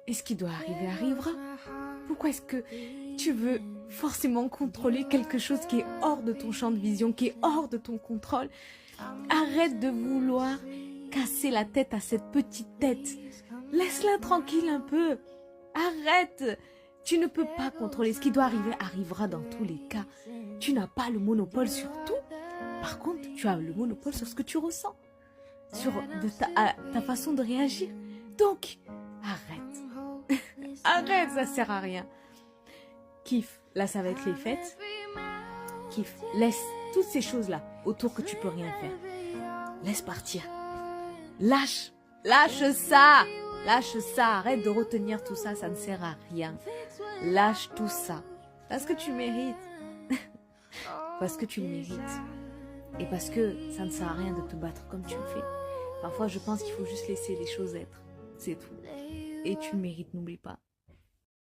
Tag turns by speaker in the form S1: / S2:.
S1: Et ce qui doit arriver arrivera. Pourquoi est-ce que tu veux forcément contrôler quelque chose qui est hors de ton champ de vision, qui est hors de ton contrôle? Arrête de vouloir casser la tête à cette petite tête. Laisse-la tranquille un peu. Arrête. Tu ne peux pas contrôler. Ce qui doit arriver arrivera dans tous les cas. Tu n'as pas le monopole sur tout. Par contre, tu as le monopole sur ce que tu ressens. Sur ta façon de réagir. Donc, arrête. Arrête, ça sert à rien. Kiffe. Là, ça va être les fêtes. Kiffe. Laisse toutes ces choses-là autour que tu peux rien faire. Laisse partir. Lâche. Lâche ça. Lâche ça. Arrête de retenir tout ça. Ça ne sert à rien. Lâche tout ça. Parce que tu mérites. Parce que tu le mérites. Et parce que ça ne sert à rien de te battre comme tu le fais. Parfois, je pense qu'il faut juste laisser les choses être. C'est tout. Et tu le mérites, n'oublie pas.